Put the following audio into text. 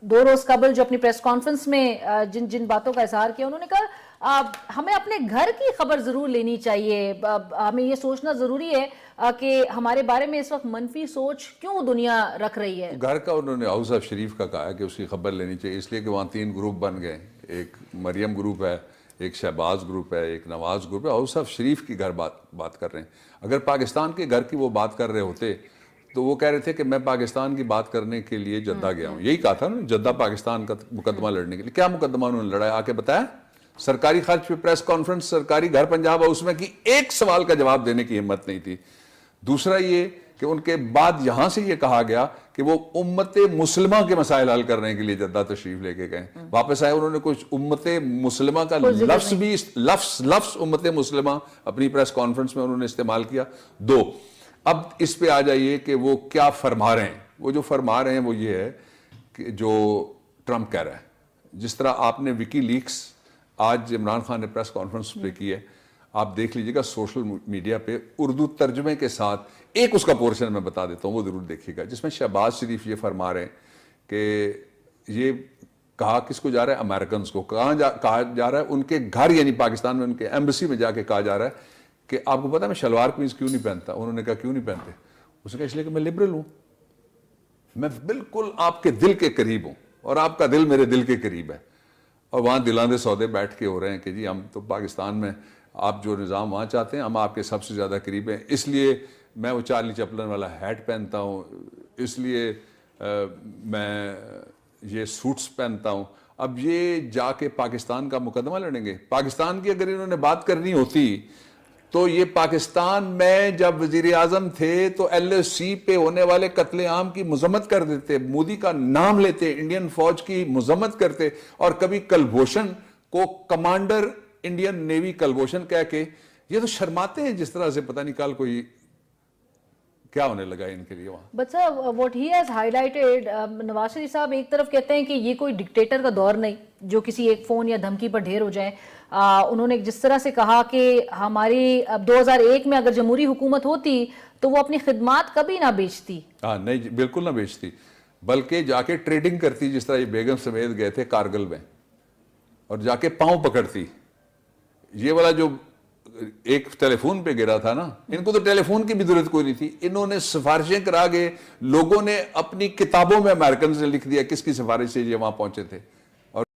2 روز قبل جو اپنی پریس کانفرنس میں جن جن باتوں کا اظہار کیا، انہوں نے کہا ہمیں اپنے گھر کی خبر ضرور لینی چاہیے، ہمیں یہ سوچنا ضروری ہے کہ ہمارے بارے میں اس وقت منفی سوچ کیوں دنیا رکھ رہی ہے۔ گھر کا انہوں نے ہاؤس آف شریف کا کہا ہے کہ اس کی خبر لینی چاہیے، اس لیے کہ وہاں 3 گروپ بن گئے، ایک مریم گروپ ہے، ایک شہباز گروپ ہے، ایک نواز گروپ ہے۔ ہاؤس آف شریف کی گھر بات کر رہے ہیں۔ اگر پاکستان کے گھر کی وہ بات کر رہے ہوتے تو وہ کہہ رہے تھے کہ میں پاکستان کی بات کرنے کے لیے جدہ گیا ہوں، یہی کہا تھا نا، جدہ پاکستان کا مقدمہ لڑنے کے لیے۔ کیا مقدمہ انہوں نے لڑایا، آ کے بتایا؟ سرکاری خرچ پہ پریس کانفرنس سرکاری گھر پنجاب ہاؤس میں کی، ایک سوال کا جواب دینے کی ہمت نہیں تھی۔ دوسرا یہ کہ ان کے بعد یہاں سے یہ کہا گیا کہ وہ امت مسلمہ کے مسائل حل کرنے کے لیے جدہ تشریف لے کے گئے، واپس آئے انہوں نے کچھ امت مسلمہ کا لفظ بھی لفظ امت مسلمہ اپنی پریس کانفرنس میں انہوں نے استعمال کیا۔ 2، اب اس پہ آ جائیے کہ وہ کیا فرما رہے ہیں۔ وہ جو فرما رہے ہیں وہ یہ ہے کہ جو ٹرمپ کہہ رہا ہے، جس طرح آپ نے وکی لیکس آج عمران خان نے پریس کانفرنس پہ کی ہے، آپ دیکھ لیجئے گا سوشل میڈیا پہ اردو ترجمے کے ساتھ ایک اس کا پورشن میں بتا دیتا ہوں، وہ ضرور دیکھیے گا، جس میں شہباز شریف یہ فرما رہے ہیں کہ یہ کہا کس کو جا رہا ہے، امریکنز کو کہا جا رہا ہے، ان کے گھر یعنی پاکستان میں ان کے ایمبیسی میں جا کے کہا جا رہا ہے کہ آپ کو پتا ہے میں شلوار قمیض کیوں نہیں پہنتا؟ انہوں نے کہا کیوں نہیں پہنتے؟ اس نے کہا اس لیے کہ میں لبرل ہوں، میں بالکل آپ کے دل کے قریب ہوں اور آپ کا دل میرے دل کے قریب ہے، اور وہاں دلان دے سودے بیٹھ کے ہو رہے ہیں کہ جی ہم تو پاکستان میں آپ جو نظام وہاں چاہتے ہیں ہم آپ کے سب سے زیادہ قریب ہیں، اس لیے میں وہ چارلی چپلن والا ہیٹ پہنتا ہوں، اس لیے میں یہ سوٹس پہنتا ہوں۔ اب یہ جا کے پاکستان کا مقدمہ لڑیں گے۔ پاکستان کی اگر انہوں نے بات کرنی ہوتی تو یہ پاکستان میں جب وزیر اعظم تھے تو ایل ایس سی پہ ہونے والے قتل عام کی مذمت کر دیتے، مودی کا نام لیتے، انڈین فوج کی مذمت کرتے، اور کبھی کلبھوشن کو کمانڈر انڈین نیوی کلبھوشن کہہ کے یہ تو شرماتے ہیں جس طرح سے پتہ نہیں کل کوئی کیا ہونے لگا ان کے لیے وہاں۔ But sir what he has high lighted, Nawaz Sharif صاحب ایک طرف کہتے ہیں کہ یہ کوئی ڈکٹیٹر کا دور نہیں جو کسی ایک فون یا دھمکی پر ڈھیر ہو جائے۔ انہوں نے جس طرح سے کہا کہ ہماری اب 2001 میں اگر جمہوری حکومت ہوتی تو وہ اپنی خدمات کبھی نہ بیچتی۔ ہاں نہیں بالکل نہ بیچتی، بلکہ جا کے ٹریڈنگ کرتی، جس طرح یہ بیگم سمیت گئے تھے کارگل میں، اور جا کے پاؤں پکڑتی۔ یہ والا جو ایک ٹیلی فون پہ گرا تھا نا، ان کو تو ٹیلی فون کی بھی ضرورت کوئی نہیں تھی، انہوں نے سفارشیں کرا گئے، لوگوں نے اپنی کتابوں میں امریکنز نے لکھ دیا کس کی سفارش سے یہ وہاں پہنچے تھے۔